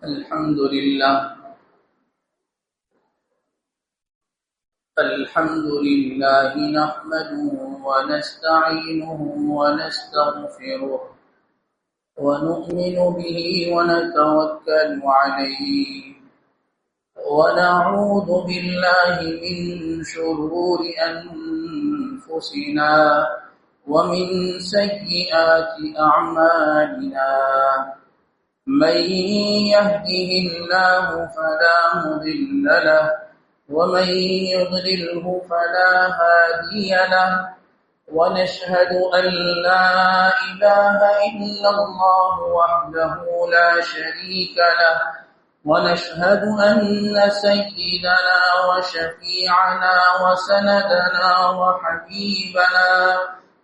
الحمد لله نحمده ونستعينه ونستغفره ونؤمن به ونتوكل عليه ونعوذ بالله من شرور أنفسنا ومن سيئات أعمالنا من يهده الله فلا مضل له ومن يضلله فلا هادي له ونشهد أن لا إله إلا الله وحده لا شريك له ونشهد أن سيدنا وشفيعنا وسندنا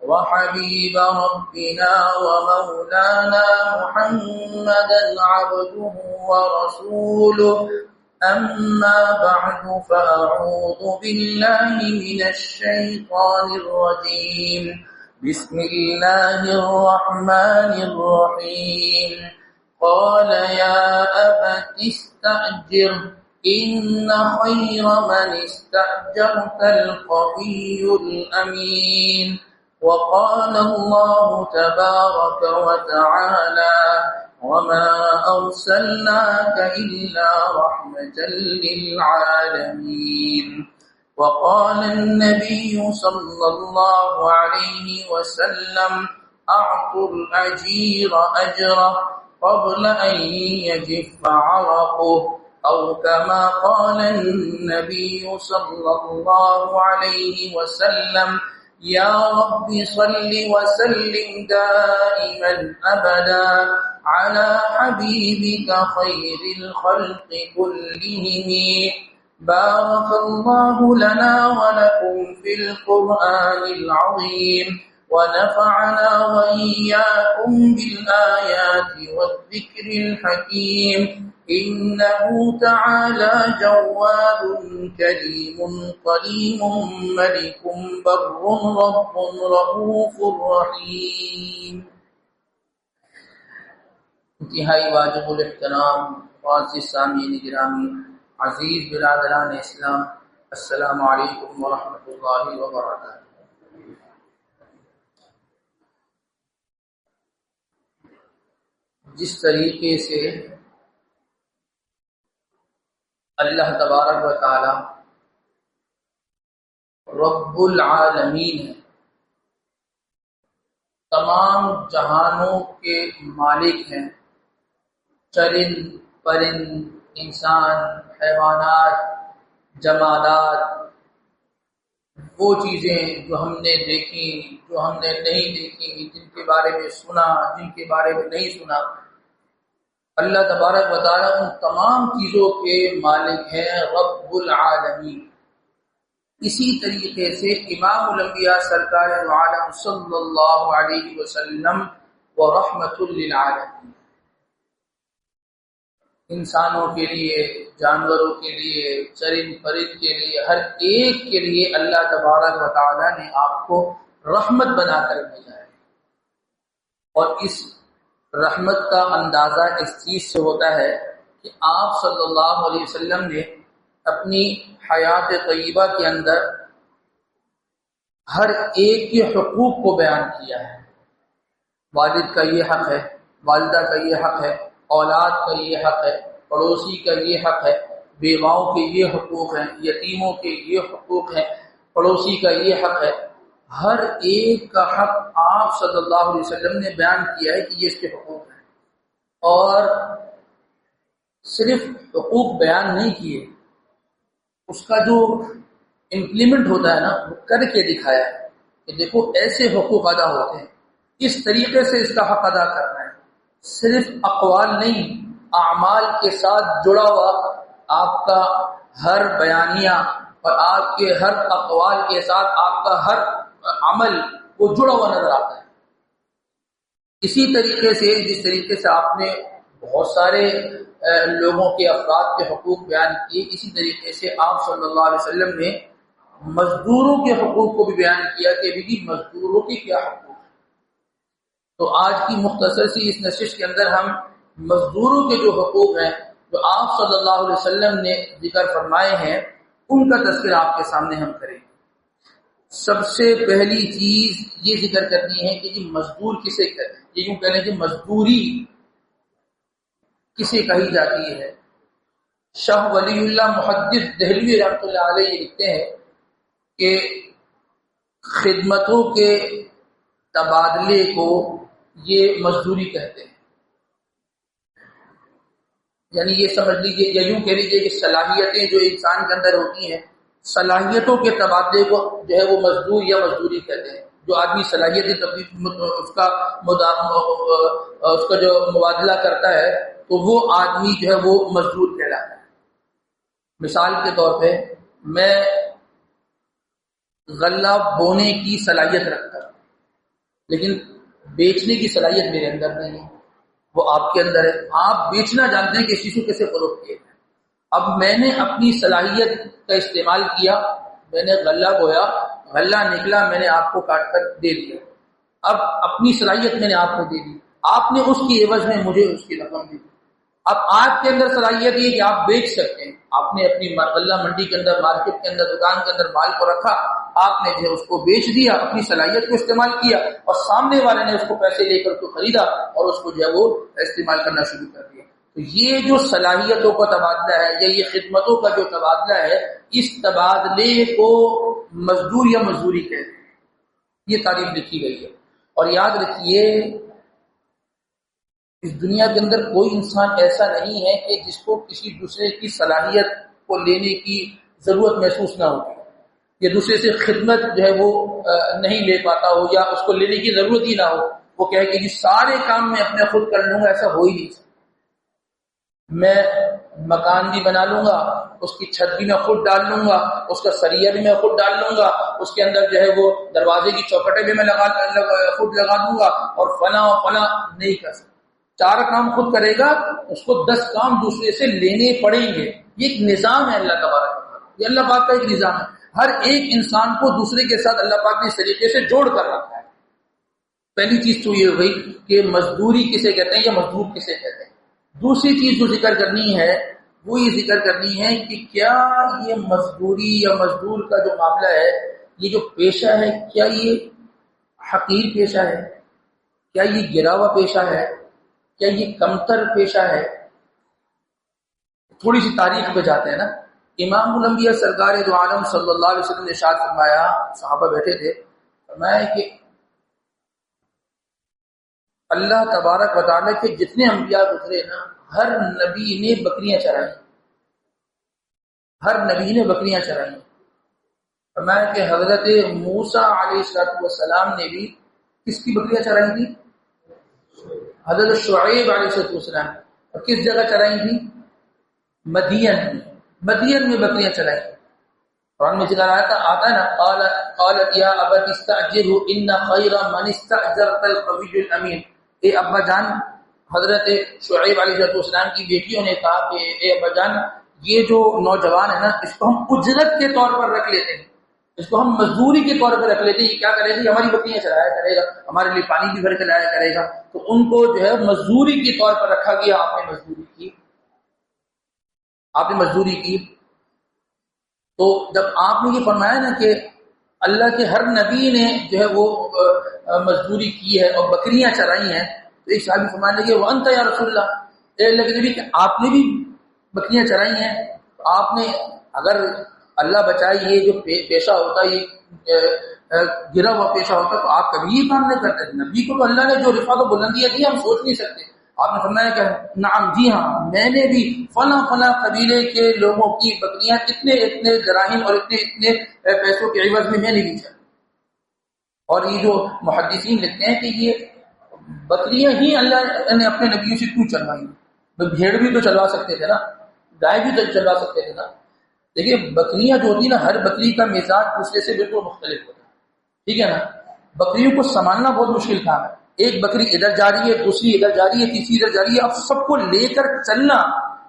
وحبيب ربنا ومولانا محمدا عبده ورسوله أما بعد فأعوذ بالله من الشيطان الرجيم بسم الله الرحمن الرحيم قال يا أبت استأجر إن خير من استأجرت القوي الأمين وقال الله تبارك وتعالى وما أرسلناك إلا رحمة للعالمين وقال النبي صلى الله عليه وسلم أعطوا الأجير أجره قبل أن يجف عرقه أو كما قال النبي صلى الله عليه وسلم يا رب صل وسلم دائما أبدا على حبيبك خير الخلق كلهم بارك الله لنا ولكم في القرآن العظيم ونفعنا وإياكم بالآيات والذكر الحكيم إنه تعالى جواد كريم قديم ملك بر رب رؤوف رحيم. انتہائی واجب الاحترام معزز سامعین گرامی، عزیز برادران اسلام، السلام علیکم ورحمۃ اللہ وبرکاتہ۔ جس طریقے سے اللہ تبارک و تعالی رب العالمین ہے، تمام جہانوں کے مالک ہیں، چرند پرند، انسان، حیوانات، جمادات، وہ چیزیں جو ہم نے دیکھی، جو ہم نے نہیں دیکھی، جن کے بارے میں سنا، جن کے بارے میں نہیں سنا، اللہ تبارک و تعالی ان تمام چیزوں کے مالک ہیں، رب العالمین۔ اسی طریقے سے امام الانبیاء سرکار دو عالم صلی اللہ علیہ وسلم ورحمۃ للعالمین، انسانوں کے لیے، جانوروں کے لیے، چرند پرند کے لیے، ہر ایک کے لیے اللہ تبارک و تعالی نے آپ کو رحمت بنا کر بھیجا ہے۔ اور اس رحمت کا اندازہ اس چیز سے ہوتا ہے کہ آپ صلی اللہ علیہ وسلم نے اپنی حیات طیبہ کے اندر ہر ایک کے حقوق کو بیان کیا ہے۔ والد کا یہ حق ہے، والدہ کا یہ حق ہے، اولاد کا یہ حق ہے، پڑوسی کا یہ حق ہے، بیواؤں کے یہ حقوق ہیں، یتیموں کے یہ حقوق ہیں، پڑوسی کا یہ حق ہے۔ ہر ایک کا حق آپ صلی اللہ علیہ وسلم نے بیان کیا ہے کہ یہ اس کے حقوق ہیں، اور صرف حقوق بیان نہیں کیے، اس کا جو امپلیمنٹ ہوتا ہے نا، وہ کر کے دکھایا ہے کہ دیکھو ایسے حقوق ادا ہوتے ہیں، اس طریقے سے اس کا حق ادا کرنا ہے۔ صرف اقوال نہیں، اعمال کے ساتھ جڑا ہوا آپ کا ہر بیانیہ اور آپ کے ہر اقوال کے ساتھ آپ کا ہر عمل وہ جڑا ہوا نظر آتا ہے۔ اسی طریقے سے جس طریقے سے آپ نے بہت سارے لوگوں کے، افراد کے حقوق بیان کیے، اسی طریقے سے آپ صلی اللہ علیہ وسلم نے مزدوروں کے حقوق کو بھی بیان کیا کہ بھی مزدوروں کے کیا حقوق ہیں۔ تو آج کی مختصر سی اس نشست کے اندر ہم مزدوروں کے جو حقوق ہیں جو آپ صلی اللہ علیہ وسلم نے ذکر فرمائے ہیں ان کا تذکرہ آپ کے سامنے ہم کریں. سب سے پہلی چیز یہ ذکر کرنی ہے کہ جی مزدور کسے کہتے ہیں. یہ یوں کہہ لیں کہ مزدوری کسے کہی جاتی ہے. شاہ ولی اللہ محدث دہلوی رحمۃ اللہ علیہ یہ لکھتے ہیں کہ خدمتوں کے تبادلے کو یہ مزدوری کہتے ہیں. یعنی یہ سمجھ لیجیے یا یوں کہہ لیجیے کہ صلاحیتیں جو انسان کے اندر ہوتی ہیں صلاحیتوں کے تبادلے کو جو ہے وہ مزدور یا مزدوری کہتے ہیں. جو آدمی صلاحیتیں اس کا جو مبادلہ کرتا ہے تو وہ آدمی جو ہے وہ مزدور کہلاتا ہے. مثال کے طور پہ میں غلہ بونے کی صلاحیت رکھتا ہوں لیکن بیچنے کی صلاحیت میرے اندر نہیں ہے، وہ آپ کے اندر ہے. آپ بیچنا جانتے ہیں کہ اس چیز کو کیسے فروخت کیا جائے. اب میں نے اپنی صلاحیت کا استعمال کیا، میں نے غلہ بویا، غلہ نکلا، میں نے آپ کو کاٹ کر دے دیا. اب اپنی صلاحیت میں نے آپ کو دے دی، آپ نے اس کی عوض میں مجھے اس کی رقم دی. اب آپ کے اندر صلاحیت یہ کہ آپ بیچ سکتے ہیں. آپ نے اپنی غلہ منڈی کے اندر، مارکیٹ کے اندر، دکان کے اندر مال کو رکھا، آپ نے جو ہے اس کو بیچ دیا، اپنی صلاحیت کو استعمال کیا اور سامنے والے نے اس کو پیسے لے کر تو خریدا اور اس کو جو ہے وہ استعمال کرنا شروع کر دیا. تو یہ جو صلاحیتوں کا تبادلہ ہے یا یہ خدمتوں کا جو تبادلہ ہے اس تبادلے کو مزدور یا مزدوری کہتے ہیں. یہ تعریف لکھی گئی ہے. اور یاد رکھیے اس دنیا کے اندر کوئی انسان ایسا نہیں ہے کہ جس کو کسی دوسرے کی صلاحیت کو لینے کی ضرورت محسوس نہ ہوتی یا دوسرے سے خدمت جو ہے وہ نہیں لے پاتا ہو یا اس کو لینے کی ضرورت ہی نہ ہو. وہ کہے کہ یہ سارے کام میں اپنے خود کر لوں گا، ایسا ہو ہی نہیں سکتا. میں مکان بھی بنا لوں گا، اس کی چھت بھی میں خود ڈال لوں گا، اس کا سریا بھی میں خود ڈال لوں گا، اس کے اندر جو ہے وہ دروازے کی چوکھٹیں بھی میں خود لگا دوں گا اور فلاں نہیں کر سکتا. 4 کام خود کرے گا، اس کو 10 کام دوسرے سے لینے پڑیں گے. یہ ایک نظام ہے اللہ تبارک و تعالیٰ، یہ اللہ پاک کا ایک نظام ہے. ہر ایک انسان کو دوسرے کے ساتھ اللہ پاک نے اس طریقے سے جوڑ کر رکھا ہے. پہلی چیز تو یہ ہوئی کہ مزدوری کسے کہتے ہیں یا مزدور کسے کہتے ہیں. دوسری چیز جو ذکر کرنی ہے وہ یہ ذکر کرنی ہے کہ کیا یہ مزدوری یا مزدور کا جو معاملہ ہے، یہ جو پیشہ ہے، کیا یہ حقیر پیشہ ہے، کیا یہ گرا ہوا پیشہ ہے، کیا یہ کمتر پیشہ ہے. تھوڑی سی تاریخ پہ جاتے ہیں نا. امام الانبیاء سرکار دو عالم صلی اللہ علیہ وسلم نے ارشاد فرمایا، صحابہ بیٹھے تھے، فرمایا کہ اللہ تبارک و تعالیٰ کے جتنے انبیاء گزرے نا ہر نبی نے بکریاں چرائیں، ہر نبی نے بکریاں چرائیں. فرمایا کہ حضرت موسیٰ علیہ السلام نے بھی کس کی بکریاں چرائی تھی؟ حضرت شعیب علیہ السلام. اور کس جگہ چرائی تھی؟ مدین میں بکریاں چرائی. قرآن میں ذکر آتا ہے نا، قالت یا ابت استاجره ان خیر من استاجرت القوی الامین. اے ابا جان، حضرت شعیب علیہ السلام کی بیٹیوں نے کہا کہ اے ابا جان، یہ جو نوجوان ہے نا اس کو ہم اجرت کے طور پر رکھ لیتے ہیں، اس کو ہم مزدوری کے طور پر رکھ لیتے ہیں. یہ کیا کرے گا؟ ہماری بکریاں چرایا کرے گا، ہمارے لیے پانی بھی بھر کے لایا کرے گا. تو ان کو جو ہے مزدوری کے طور پر رکھا گیا. آپ نے مزدوری کی. تو جب آپ نے یہ فرمایا نا کہ اللہ کے ہر نبی نے جو ہے وہ مزدوری کی ہے اور بکریاں چرائی ہیں، تو ایک صحابی فرمانے لگے وانت یا رسول اللہ، اے اللہ کے نبی کہ آپ نے بھی بکریاں چرائی ہیں. آپ نے اگر اللہ بچائے یہ جو پیشہ ہوتا ہے، یہ گرا ہوا پیشہ ہوتا تو آپ کبھی یہ کام نہیں کرتے. نبی کو تو اللہ نے جو رفعت و بلندیاں دی ہم سوچ نہیں سکتے. آپ نے فرمایا کہ نعم، جی ہاں، میں نے بھی فلاں قبیلے کے لوگوں کی بکریاں اتنے دراہم اور اتنے پیسوں کے عوض میں نے بھی چلائی. اور یہ جو محدثین لکھتے ہیں کہ یہ بکریاں ہی اللہ نے اپنے نبیوں سے کیوں چلوائی. بھیڑ بھی تو چلوا سکتے تھے نا، گائے بھی تو چلوا سکتے تھے نا. دیکھیے بکریاں جو ہوتی ہے نا، ہر بکری کا مزاج دوسرے سے بالکل مختلف ہوتا ہے. ٹھیک ہے نا. بکریوں کو سنبھالنا بہت مشکل کام ہے. ایک بکری ادھر جا رہی ہے، دوسری ادھر جا رہی ہے، تیسری ادھر جا رہی ہے. اب سب کو لے کر چلنا،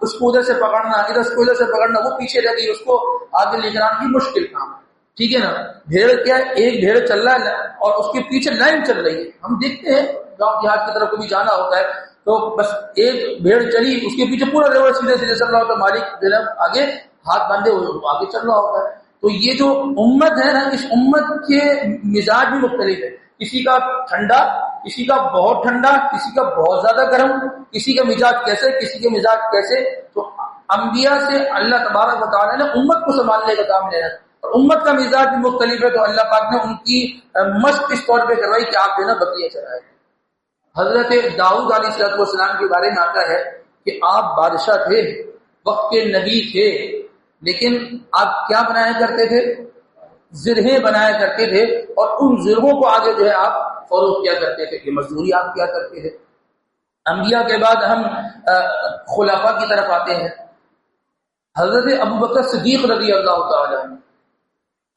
اس کو ادھر سے پکڑنا، ادھر سے پکڑنا، وہ پیچھے رہ گئی، اس کو آگے لے کر آنا بھی مشکل کام ہے. ٹھیک ہے نا. بھیڑ کیا ہے، ایک بھیڑ چل رہا ہے اور اس کے پیچھے لائن چل رہی ہے. ہم دیکھتے ہیں گاؤں دیہات کی طرف کبھی جانا ہوتا ہے تو بس ایک بھیڑ چلی، اس کے پیچھے پورا ریوڑ سیدھے سیدھے چل رہا ہوتا، مالک جناب آگے ہاتھ باندھے آگے چل رہا ہوتا ہے۔ تو یہ جو امت ہے نا، اس امت کے مزاج بھی مختلف ہے، کسی کا ٹھنڈا، کسی کا بہت ٹھنڈا، کسی کا بہت زیادہ گرم، کسی کا مزاج کیسے، کسی کے مزاج کیسے۔ تو انبیاء سے اللہ تبارک و تعالیٰ نے امت کو سنبھالنے کا کام لینا، اور امت کا مزاج بھی مختلف ہے، تو اللہ پاک نے ان کی مشق اس طور پہ کروائی کہ آپ جو ہے نا بکریاں چرائیں۔ حضرت داؤد علیہ السلام کے بارے میں آتا ہے کہ آپ بادشاہ تھے، وقت کے نبی تھے، لیکن آپ کیا بنایا کرتے تھے؟ زرہیں بنایا کرتے تھے، اور ان زرہوں کو آگے جو ہے آپ فروخت کیا کرتے تھے، یہ مزدوری آپ کیا کرتے تھے۔ انبیاء کے بعد ہم خلفاء کی طرف آتے ہیں۔ حضرت ابوبکر صدیق رضی اللہ تعالی عنہ،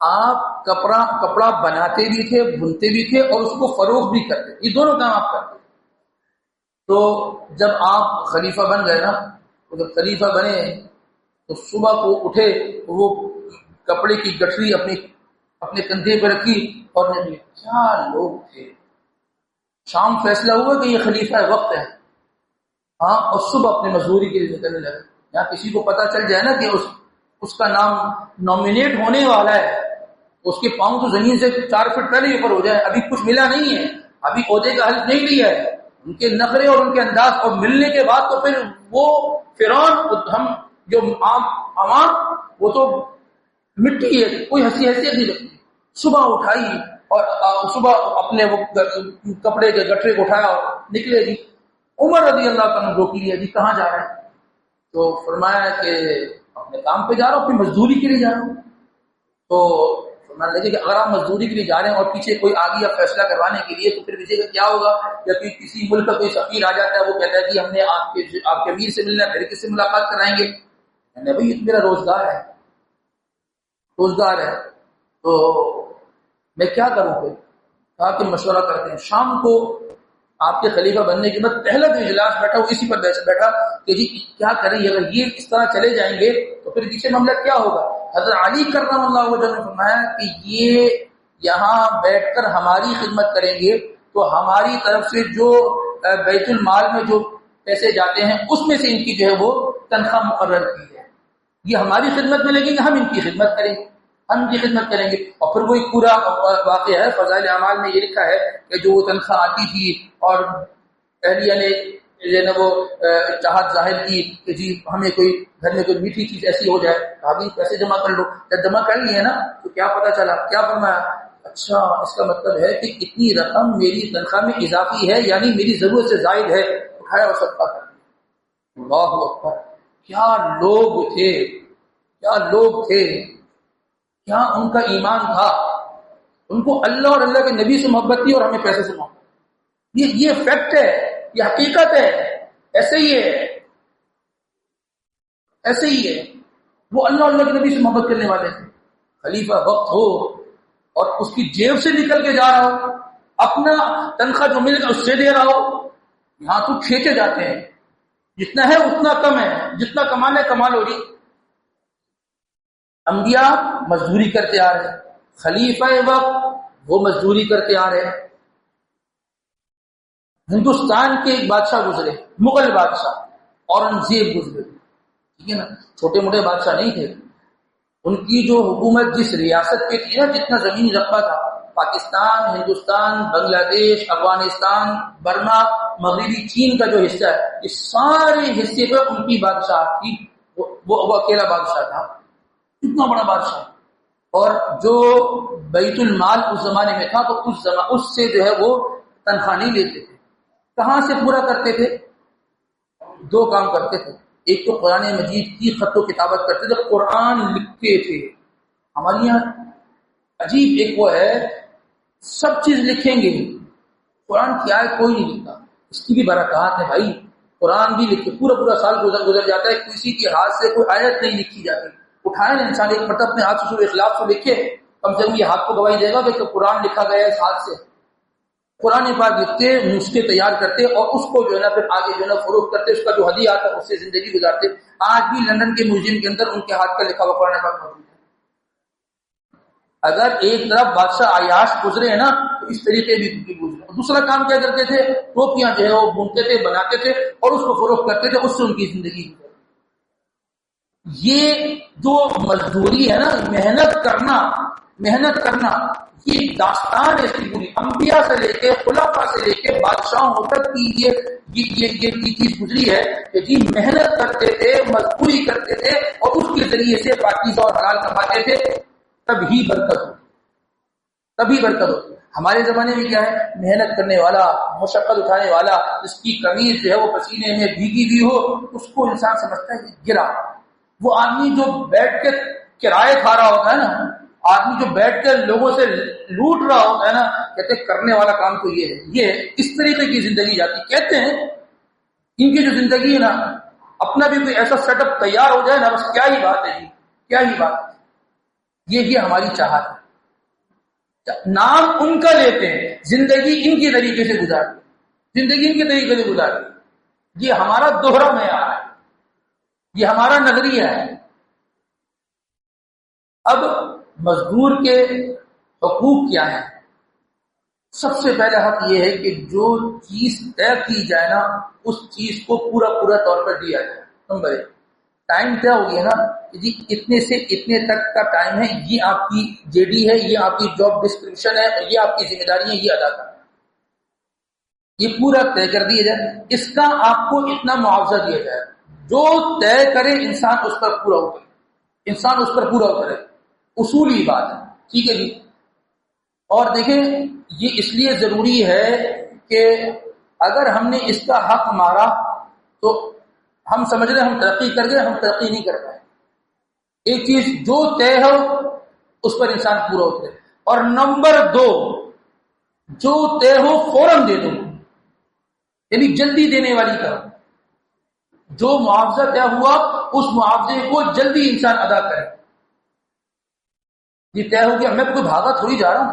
آپ کپڑا بناتے بھی تھے، بنتے بھی تھے، اور اس کو فروخت بھی کرتے، یہ دونوں کام آپ کرتے۔ تو جب آپ خلیفہ بن گئے نا، تو جب خلیفہ بنے تو صبح کو اٹھے، وہ کپڑے کی گٹھری اپنے کندھے پہ رکھی اور نے کیا لوگ تھے۔ شام فیصلہ ہوا کہ یہ خلیفہ وقت ہے، ہاں، اور صبح اپنی مزدوری کے لیے نکلنے لگے۔ یا کسی کو پتا چل جائے نا کہ اس کا نام نامینیٹ ہونے والا ہے، اس کے پاؤں تو زمین سے 4 فٹ پہلے اوپر ہو جائے، ابھی کچھ ملا نہیں ہے، ابھی عہدے کا حلف نہیں لیا ہے، ان کے نخرے اور ان کے انداز، اور ملنے کے بعد تو پھر وہ فرعون، ہم جو عوام وہ تو مٹی ہے، کوئی حیثیت نہیں رکھتی۔ صبح اٹھائی اور صبح اپنے وہ کپڑے کے گٹھرے کو اٹھایا اور نکلے جی۔ عمر رضی اللہ عنہ روک لیا، جی کہاں جا رہے ہیں؟ تو فرمایا کہ اپنے کام پہ جا رہا ہوں، اپنی مزدوری کے لیے جا رہا ہوں۔ تو فرمانے لگے کہ اگر آپ مزدوری کے لیے جا رہے ہیں اور پیچھے کوئی آ گیا فیصلہ کروانے کے لیے، تو پھر پیچھے کا کیا ہوگا؟ یا پھر کسی ملک کا کوئی سفیر آ جاتا ہے، وہ کہتا ہے کہ ہم نے آپ کے امیر سے ملنا ہے، پھر کس سے ملاقات کرائیں گے؟ بھائی یہ میرا روزگار ہے، تو میں کیا کروں؟ پھر کہا کہ مشورہ کرتے ہیں۔ شام کو آپ کے خلیفہ بننے کے بعد پہلا جو اجلاس بیٹھا وہ اسی پر بیٹھا کہ جی کیا کریں، اگر یہ اس طرح چلے جائیں گے تو پھر پیچھے معاملہ کیا ہوگا؟ حضرت علی کرم اللہ وجہ نے فرمایا کہ یہ یہاں بیٹھ کر ہماری خدمت کریں گے تو ہماری طرف سے جو بیت المال میں جو پیسے جاتے ہیں اس میں سے ان کی جو ہے وہ تنخواہ مقرر کی ہے، یہ ہماری خدمت میں لگیں گے، ہم ان کی خدمت کریں گے، ہم ان کی خدمت کریں گے۔ اور پھر وہی پورا واقعہ ہے، فضائل اعمال میں یہ لکھا ہے کہ جو وہ تنخواہ آتی تھی اور اہلیہ نے جو ہے وہ چاہت ظاہر کی کہ جی ہمیں کوئی گھر میں کوئی میٹھی چیز ایسی ہو جائے، ابھی پیسے جمع کر لو۔ جب جمع کر لیے نا تو کیا پتا چلا، کیا فرمایا؟ اچھا اس کا مطلب ہے کہ اتنی رقم میری تنخواہ میں اضافی ہے، یعنی میری ضرورت سے زائد ہے، اٹھایا اور صدقہ کر دیا۔ اللہ اکبر، کیا لوگ تھے، کیا لوگ تھے، کیا ان کا ایمان تھا، ان کو اللہ اور اللہ کے نبی سے محبت تھی اور ہمیں پیسے سے محبت۔ یہ فیکٹ ہے، یہ حقیقت ہے، ایسے ہی ہے، ایسے ہی ہے۔ وہ اللہ اور اللہ کے نبی سے محبت کرنے والے تھے۔ خلیفہ وقت ہو اور اس کی جیب سے نکل کے جا رہا ہو، اپنا تنخواہ جو مل گا اس سے دے رہا ہو، یہاں تو کھینچے جاتے ہیں، جتنا ہے اتنا کم ہے، جتنا کمانا ہے کما لو جی۔ انبیاء مزدوری کرتے آ رہے ہیں، خلیفہ وقت وہ مزدوری کرتے آ رہے ہیں۔ ہندوستان کے ایک بادشاہ گزرے، مغل بادشاہ اورنگزیب گزرے، ٹھیک ہے نا، چھوٹے موٹے بادشاہ نہیں تھے۔ ان کی جو حکومت جس ریاست پہ تھی نا، جتنا زمینی رقبہ تھا، پاکستان، ہندوستان، بنگلہ دیش، افغانستان، برما، مغربی چین کا جو حصہ ہے، اس سارے حصے پہ ان کی بادشاہ تھی، وہ اکیلا بادشاہ تھا، اتنا بڑا بادشاہ۔ اور جو بیت المال اس زمانے میں تھا تو اس سے جو ہے وہ تنخواہ نہیں لیتے تھے۔ کہاں سے پورا کرتے تھے؟ 2 کام کرتے تھے، ایک تو قرآن مجید کی خط و کتابت کرتے تھے، قرآن لکھتے تھے۔ ہمارے یہاں عجیب ایک وہ ہے، سب چیز لکھیں گے، قرآن کی آیت کوئی نہیں لکھتا، اس کی بھی برکات ہے بھائی، قرآن بھی لکھے، پورا سال گزر جاتا ہے، کسی کے ہاتھ سے کوئی آیت نہیں لکھی جاتی۔ اٹھائے نا انسان ایک مرتبہ اپنے ہاتھ سے سورہ اخلاص کو لکھے، کم سے کم یہ ہاتھ کو گواہی دے گا کہ قرآن لکھا گیا ہے اس ہاتھ سے۔ قرآن پاک لکھتے، نسخے تیار کرتے اور اس کو جو ہے نا پھر آگے جو ہے نا فروخت کرتے، اس کا جو ہدیہ آتا اس سے زندگی گزارتے۔ آج بھی لندن کے میوزیم کے اندر ان کے ہاتھ کا لکھا ہوا قرآن پاک موجود ہے۔ اگر ایک طرف بادشاہ عیاش گزرے ہیں نا تو تو اس طریقے بھی دوسرا کام کیا کرتے تھے، ٹوپیاں جو ہے وہ بنتے تھے، بناتے تھے اور اس کو فروخت کرتے تھے، اس سے ان کی زندگی۔ یہ جو مزدوری ہے نا، محنت کرنا، یہ داستان ہے اس کی پوری، انبیاء سے لے کے خلفاء سے لے کے بادشاہوں تک کی یہ چیز گزری ہے کہ جی محنت کرتے تھے، مزدوری کرتے تھے اور اس کے ذریعے سے پاکیزہ اور حلال کماتے تھے، تبھی برکت ہوتی۔ ہمارے زمانے میں کیا ہے، محنت کرنے والا، مشقت اٹھانے والا، جس کی قمیض جو ہے وہ پسینے میں بھیگی ہوئی ہو، اس کو انسان سمجھتا ہے کہ گرا۔ وہ آدمی جو بیٹھ کے کرائے کھا رہا ہوتا ہے نا، آدمی جو بیٹھ کے لوگوں سے لوٹ رہا ہوتا ہے نا، کہتے ہیں کرنے والا کام تو یہ ہے۔ یہ اس طریقے کی زندگی جاتی، کہتے ہیں ان کی جو زندگی ہے نا، اپنا بھی کوئی ایسا سیٹ اپ تیار ہو جائے نا، بس کیا ہی بات ہے جی، کیا ہی بات ہے۔ یہ ہماری چاہت ہے، نام ان کا لیتے ہیں، زندگی ان کی طریقے سے گزارتے، یہ ہمارا دوہرا معیار ہے، یہ ہمارا نظریہ ہے۔ اب مزدور کے حقوق کیا ہیں؟ سب سے پہلا حق یہ ہے کہ جو چیز طے کی جائے نا، اس چیز کو پورا طور پر دیا جائے۔ نمبر 1، ٹائم طے ہو گیا نا کہ جی اتنے سے اتنے تک کا ٹائم ہے، یہ آپ کی جے ڈی ہے، یہ آپ کی جاب ڈسکرپشن ہے، یہ آپ کی ذمہ داری ہے، یہ ادا کرنا، یہ پورا طے کر دیا جائے۔ اس کا آپ کو اتنا معاوضہ دیا جائے، جو طے کرے انسان اس پر پورا اترے، اصولی بات ہے، ٹھیک ہے جی۔ اور دیکھیں یہ اس لیے ضروری ہے کہ اگر ہم نے اس کا حق مارا تو ہم سمجھ رہے ہم ترقی کر گئے، ہم ترقی نہیں کر پائے۔ ایک چیز جو طے ہو اس پر انسان پورا اترے، اور نمبر 2، جو طے ہو فوراً دے دو، یعنی جلدی دینے والی کرو۔ جو معاوضہ طے ہوا اس معاوضے کو جلدی انسان ادا کرے۔ یہ طے ہو گیا، میں کوئی بھاگا تھوڑی جا رہا ہوں،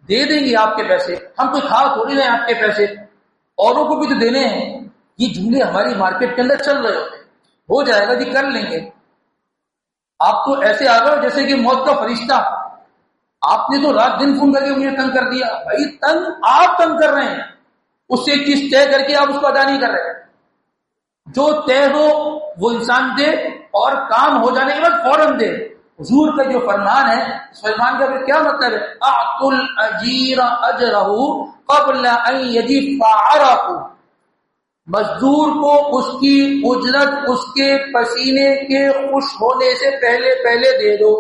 دے دیں گے آپ کے پیسے، ہم کوئی کھا تھوڑی رہے ہیں آپ کے پیسے، اوروں کو بھی تو دینے ہیں۔ یہ جملے ہماری مارکیٹ کے اندر چل رہے ہوتے ہیں، ہو جائے گا جی، کر لیں گے۔ آپ تو ایسے آ گئے جیسے کہ موت کا فرشتہ، آپ نے تو رات دن فون کر کے مجھے تنگ کر دیا۔ بھائی آپ تنگ کر رہے ہیں، اس سے ایک چیز طے کر کے آپ اس کو ادا نہیں کر رہے۔ جو طے ہو وہ انسان دے، اور کام ہو جانے کے بعد فوراً دے۔ حضور کا جو فرمان ہے، اس فرمان کا کیا مطلب ہے؟ اعطوا الاجیر اجرہ قبل ان یجف عرقہ، مزدور کو اس کی اجرت اس کے پسینے کے خشک ہونے سے پہلے دے دو۔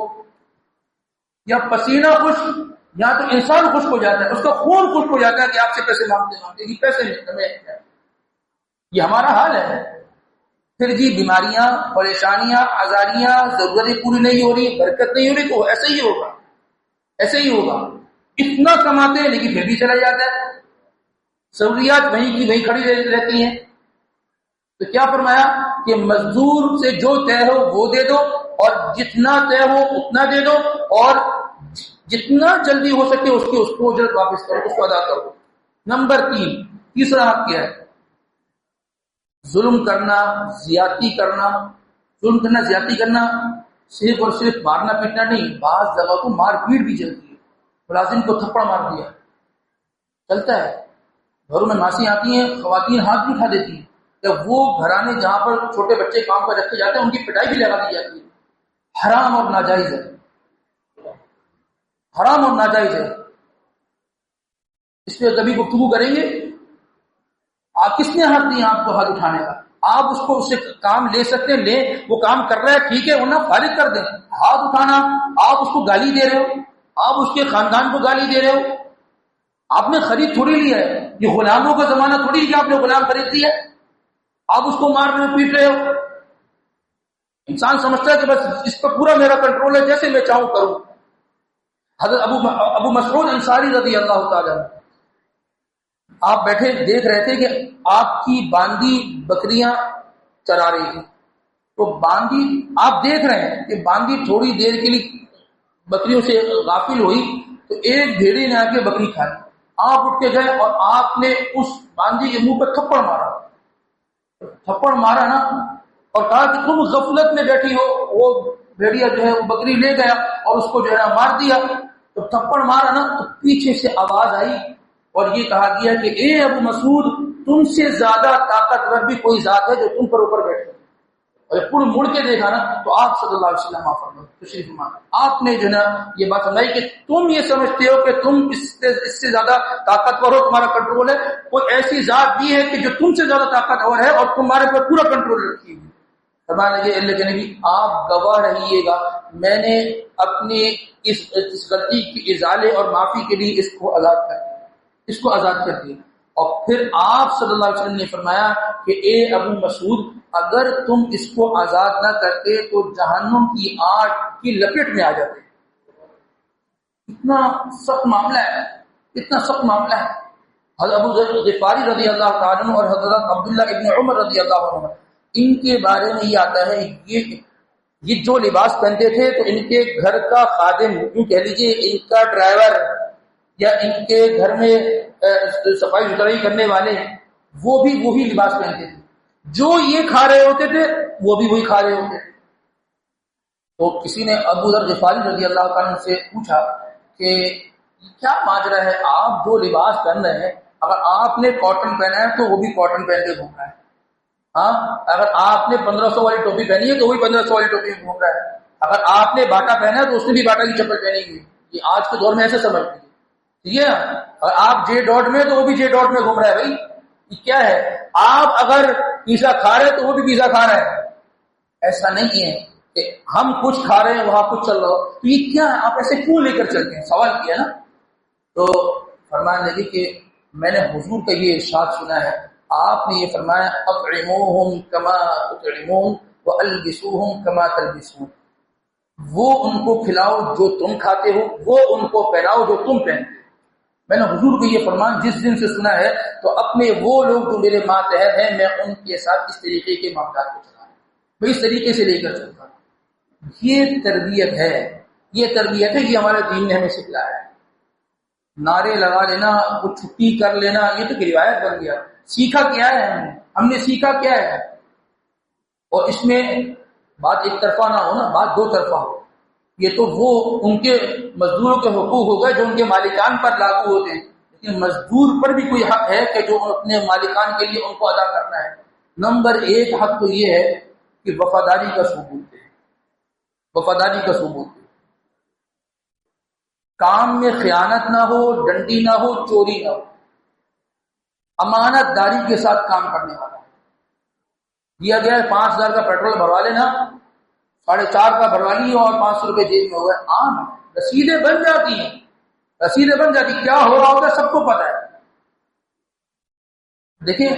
یا پسینہ خشک، یا تو انسان خشک ہو جاتا ہے، اس کا خون خشک ہو جاتا ہے کہ آپ سے پیسے مانگتے کہ پیسے نہیں، یہ ہمارا حال ہے۔ پھر جی بیماریاں، پریشانیاں، آزاریاں، ضرورتیں پوری نہیں ہو رہی، برکت نہیں ہو رہی، تو ایسے ہی ہوگا۔ اتنا کماتے ہیں لیکن پھر بھی چلا جاتا ہے، ضروریات وہیں کی وہیں کھڑی رہتی ہیں۔ تو کیا فرمایا کہ مزدور سے جو طے ہو وہ دے دو، اور جتنا طے ہو اتنا دے دو، اور جتنا جلدی ہو سکے اس کو اجرت واپس کرو، اس کو ادا کرو۔ نمبر 3، تیسرا حق کیا ہے؟ ظلم کرنا، زیادتی کرنا صرف اور صرف مارنا پیٹنا نہیں، بعض جگہ کو مار پیٹ بھی چلتی ہے۔ ملازم کو تھپڑ مار دیا چلتا ہے، گھروں میں ماسی آتی ہیں، خواتین ہاتھ بھی کھا دیتی ہیں، جب وہ گھرانے جہاں پر چھوٹے بچے کام پر رکھے جاتے ہیں ان کی پٹائی بھی لگا دی جاتی ہے۔ حرام اور ناجائز ہے، اس پہ کبھی گفتگو کریں گے۔ آپ کس نے حق دیا آپ کو ہاتھ اٹھانے کا؟ آپ اس سے کام لے سکتے ہیں، لیں، وہ کام کر رہا ہے ٹھیک ہے، ورنہ فارغ کر دیں۔ ہاتھ اٹھانا، آپ اس کو گالی دے رہے ہو، آپ اس کے خاندان کو گالی دے رہے ہو، آپ نے خرید تھوڑی لیا ہے، یہ غلاموں کا زمانہ تھوڑی کہ آپ نے غلام خرید لیا ہے، آپ اس کو مار رہے ہو، پیٹ رہے ہو۔ انسان سمجھتا ہے کہ بس اس پر پورا میرا کنٹرول ہے، جیسے میں چاہوں کروں۔ حضرت ابو مسعود انصاری رضی اللہ تعالیٰ، آپ بیٹھے دیکھ رہے تھے کہ آپ کی باندی بکریاں چرا رہی ہیں، تو باندی آپ دیکھ رہے ہیں کہ باندی تھوڑی دیر کے لیے بکریوں سے غافل ہوئی تو ایک بھیڑی نے آ کے بکری کھائی۔ آپ اٹھ کے گئے اور آپ نے اس باندی کے منہ پہ تھپڑ مارا نا، اور کہا کہ تم غفلت میں بیٹھی ہو۔ وہ بھیڑیا جو ہے وہ بکری لے گیا اور اس کو جو ہے مار دیا۔ تو تھپڑ مارا نا تو پیچھے سے آواز آئی اور یہ کہا گیا کہ اے ابو مسعود، تم سے زیادہ طاقتور بھی کوئی ذات ہے جو تم پر اوپر بیٹھے. اور جب پورا مڑ کے دیکھا نا تو آپ صلی اللہ علیہ وسلم تشریف فرما، آپ نے جو نا یہ بات سمجھائی کہ تم یہ سمجھتے ہو کہ تم اس سے زیادہ طاقتور ہو، تمہارا کنٹرول ہے. کوئی ایسی ذات بھی ہے کہ جو تم سے زیادہ طاقتور ہے اور تمہارے پر پورا کنٹرول رکھی ہوئی. فرمانے لگے اللہ کے نبی آپ گواہ رہیے گا، میں نے اپنی اس غلطی کی ازالے اور معافی کے لیے اس کو آزاد کر دیا. اور پھر آپ صلی اللہ علیہ وسلم نے فرمایا کہ اے ابو مسعود، اگر تم اس کو آزاد نہ کرتے تو جہنم کی آگ کی لپیٹ میں آ جاتے. اتنا سخت معاملہ ہے، اتنا سخت معاملہ ہے. حضرت ابو ذر غفاری رضی اللہ تعالیٰ عنہ اور حضرت عبداللہ ابن عمر رضی اللہ عنہ، ان کے بارے میں یہ آتا ہے یہ جو لباس پہنتے تھے تو ان کے گھر کا خادم، یوں کہہ لیجیے ان کا ڈرائیور یا ان کے گھر میں صفائی ستھرائی کرنے والے، وہ بھی وہی لباس پہنتے تھے. جو یہ کھا رہے ہوتے تھے وہ بھی وہی کھا رہے ہوتے تھے. تو کسی نے ابو ذر غفاری رضی اللہ عنہ سے پوچھا کہ کیا ماجرا ہے، آپ جو لباس پہن رہے ہیں، اگر آپ نے کاٹن پہنا ہے تو وہ بھی کاٹن پہن کے گھوم رہا ہے. ہاں، اگر آپ نے 1500 والی ٹوپی پہنی ہے تو وہی 1500 والی ٹوپی میں گھوم رہا ہے. اگر آپ نے باٹا پہنا ہے تو اس نے بھی باٹا کی چپل پہنی ہوئی. یہ آج کے دور میں ایسے سمجھ لیجیے، ٹھیک ہے. اگر آپ جے ڈاٹ میں تو وہ بھی جے ڈاٹ میں گھوم رہا ہے. بھائی یہ کیا ہے، آپ اگر پیزا کھا رہے تو وہ بھی پیزا کھا رہا ہے. ایسا نہیں ہے کہ ہم کچھ کھا رہے ہیں وہاں کچھ چل رہا ہو. تو یہ کیا ہے، آپ ایسے کیوں لے کر چلتے ہیں، سوال کیا نا. تو فرمان لگے کہ میں نے حضور کا یہ ارشاد سنا ہے، آپ نے یہ فرمایا اطعموہم کما تطعمون والبسوہم کما تلبسون. وہ ان کو کھلاؤ جو تم کھاتے ہو، وہ ان کو پہناؤ جو تم پہنتے ہو. میں نے حضور کو یہ فرمان جس دن سے سنا ہے تو اپنے وہ لوگ جو میرے ماتحت ہیں میں ان کے ساتھ اس طریقے کے معاملات کو چلا ہوں، میں اس طریقے سے لے کر چلتا ہوں. یہ تربیت ہے، یہ تربیت ہے، یہ ہمارے دین نے ہمیں سکھلایا ہے. نعرے لگا لینا، کچھ چھٹی کر لینا، یہ تو روایت بن گیا. سیکھا کیا ہے ہم نے سیکھا کیا ہے. اور اس میں بات ایک طرفہ نہ ہو نا، بات دو طرفہ ہو. یہ تو وہ ان کے مزدوروں کے حقوق ہو گئے جو ان کے مالکان پر لاگو ہوتے ہیں، لیکن مزدور پر بھی کوئی حق ہے کہ جو اپنے مالکان کے لیے ان کو ادا کرنا ہے. نمبر ایک حق تو یہ ہے کہ وفاداری کا ثبوت ہے، وفاداری کا ثبوت ہے. کام میں خیانت نہ ہو، ڈنڈی نہ ہو، چوری نہ ہو، امانت داری کے ساتھ کام کرنے والا. دیا گیا ہے 5000 کا پیٹرول بھروا لینا، 4.5 کا بھروا لیے اور 500 روپے جیب میں ہو گئے. عام رسیدیں بن جاتی ہیں، رسیدیں بن جاتی. کیا ہو رہا ہوتا ہے سب کو پتا ہے. دیکھیں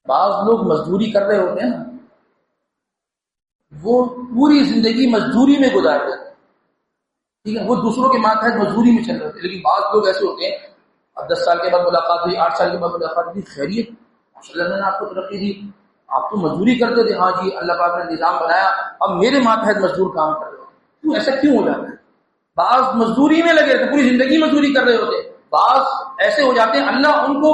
بعض لوگ مزدوری کر رہے ہوتے ہیں نا، وہ پوری زندگی مزدوری میں گزار دیتے ہیں، ٹھیک ہے، وہ دوسروں کے ماتحت مزدوری میں چل رہے ہوتے ہیں. لیکن بعض لوگ ایسے ہوتے ہیں، اب 10 سال کے بعد ملاقات ہوئی، 8 سال کے بعد ملاقات ہوئی، خیریت، ماشاء اللہ نے آپ کو ترقی دی، آپ تو مزدوری کرتے تھے، ہاں جی اللہ پاک نے نظام بنایا، اب میرے ماتحت مزدور کام کر رہے ہو. کیوں ایسا کیوں ہو جاتا ہے؟ بعض مزدوری میں لگے تھے، پوری زندگی مزدوری کر رہے ہوتے. بعض ایسے ہو جاتے ہیں اللہ ان کو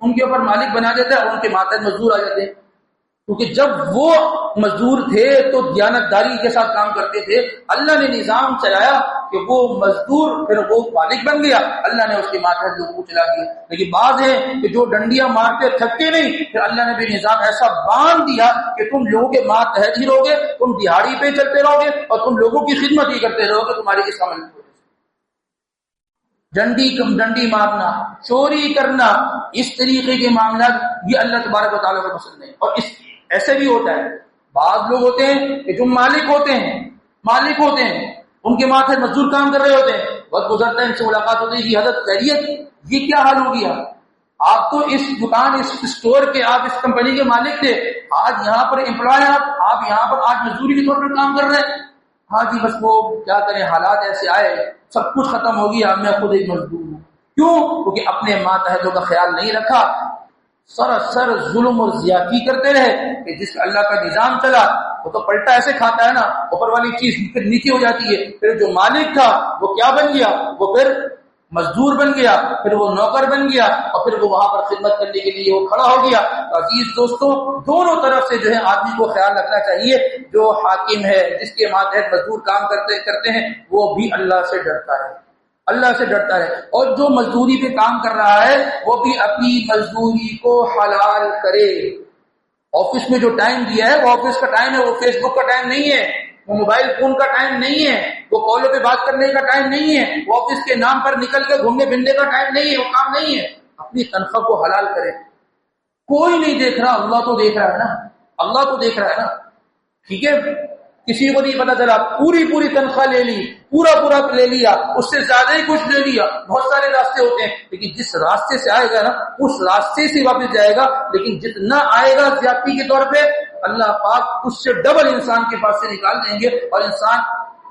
ان کے اوپر مالک بنا دیتا ہے اور ان کے ماتحت مزدور آ جاتے ہیں. کیونکہ جب وہ مزدور تھے تو دیانتداری کے ساتھ کام کرتے تھے، اللہ نے نظام چلایا کہ وہ مزدور پھر وہ مالک بن گیا، اللہ نے اس کے ماتحت لوگوں کو چلا دیا. لیکن بعض ہیں کہ جو ڈنڈیاں مارتے تھکتے نہیں، پھر اللہ نے بھی نظام ایسا باندھ دیا کہ تم لوگوں کے ماتحت ہی رہو گے، تم دہاڑی پہ چلتے رہو گے اور تم لوگوں کی خدمت ہی کرتے رہو گے تمہاری اس عمل کی وجہ سے. ڈنڈی مارنا، چوری کرنا، اس طریقے کے معاملات یہ اللہ تبارک و تعالیٰ کو پسند نہیں. اور اس ایسے بھی ہوتا ہے، بعض لوگ ہوتے ہیں کہ جو مالک ہوتے ہیں ان کے ماتحت مزدور کام کر رہے ہوتے ہیں. وقت گزرتا ہے، ان سے ملاقات ہوتی ہے، یہ حضرت خیریت، یہ کیا حال ہو گیا؟ آپ تو اس دکان، اس اسٹور کے، آپ اس کمپنی کے مالک تھے، آج یہاں پر امپلائے، آپ یہاں پر آج مزدوری کے طور پر کام کر رہے ہیں. ہاں جی بس وہ کیا کریں، حالات ایسے آئے، سب کچھ ختم ہو گیا، میں خود ایک مزدور ہوں. کیوں؟ کیونکہ اپنے ماتحتوں کا خیال نہیں رکھا، سراسر ظلم اور زیادتی کرتے رہے. کہ جس اللہ کا نظام چلا وہ تو پلٹا ایسے کھاتا ہے نا، اوپر والی چیز پھر نیچے ہو جاتی ہے. پھر جو مالک تھا وہ کیا بن گیا، وہ پھر مزدور بن گیا، پھر وہ نوکر بن گیا، اور پھر وہ وہاں پر خدمت کرنے کے لیے وہ کھڑا ہو گیا۔ تو عزیز دوستوں، دونوں طرف سے جو ہے آدمی کو خیال رکھنا چاہیے۔ جو حاکم ہے، جس کے ماتحت مزدور کام کرتے ہیں، وہ بھی اللہ سے ڈرتا ہے، اللہ سے ڈرتا ہے، اور جو مزدوری پہ کام کر رہا ہے وہ بھی اپنی مزدوری کو حلال کرے۔ آفس میں جو ٹائم دیا ہے وہ آفس کا ٹائم ہے، وہ فیس بک کا ٹائم نہیں ہے، وہ موبائل فون کا ٹائم نہیں ہے، وہ کالوں پہ بات کرنے کا ٹائم نہیں ہے، وہ آفس کے نام پر نکل کے گھومنے پھرنے کا ٹائم نہیں ہے، وہ کام نہیں ہے۔ اپنی تنخواہ کو حلال کرے۔ کوئی نہیں دیکھ رہا، اللہ تو دیکھ رہا ہے نا، اللہ تو دیکھ رہا ہے نا، ٹھیک ہے۔ کسی کو نہیں پتا چلا پوری تنخواہ لے لی، پورا لے لیا، اس سے زیادہ ہی کچھ لے لیا۔ بہت سارے راستے ہوتے ہیں، لیکن جس راستے سے آئے گا نا اس راستے سے واپس جائے گا، لیکن جتنا آئے گا زیادتی کے طور پہ اللہ پاک اس سے ڈبل انسان کے پاس سے نکال دیں گے۔ اور انسان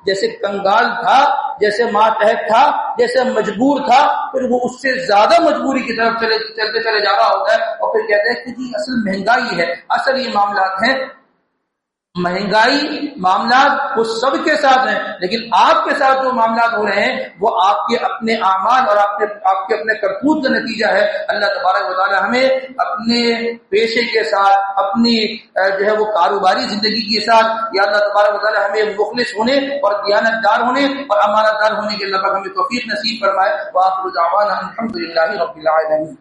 جیسے کنگال تھا، جیسے ماتحت تھا، جیسے مجبور تھا، پھر وہ اس سے زیادہ مجبوری کی طرف چلتے چلے جا رہا ہوتا ہے، اور پھر کہتے ہیں کہ جی اصل مہنگائی ہے۔ اصل یہ معاملات ہیں، مہنگائی معاملات وہ سب کے ساتھ ہیں، لیکن آپ کے ساتھ جو معاملات ہو رہے ہیں وہ آپ کے اپنے اعمال اور آپ کے اپنے کرتوت کا نتیجہ ہے۔ اللہ تبارک و تعالی ہمیں اپنے پیشے کے ساتھ، اپنی جو ہے وہ کاروباری زندگی کے ساتھ، یا اللہ تبارک و تعالی ہمیں مخلص ہونے اور دیانت دار ہونے اور امانت دار ہونے کے اللہ پاک ہمیں توفیق نصیب فرمائے۔ وآخر دعوانا الحمد للہ رب العالمین۔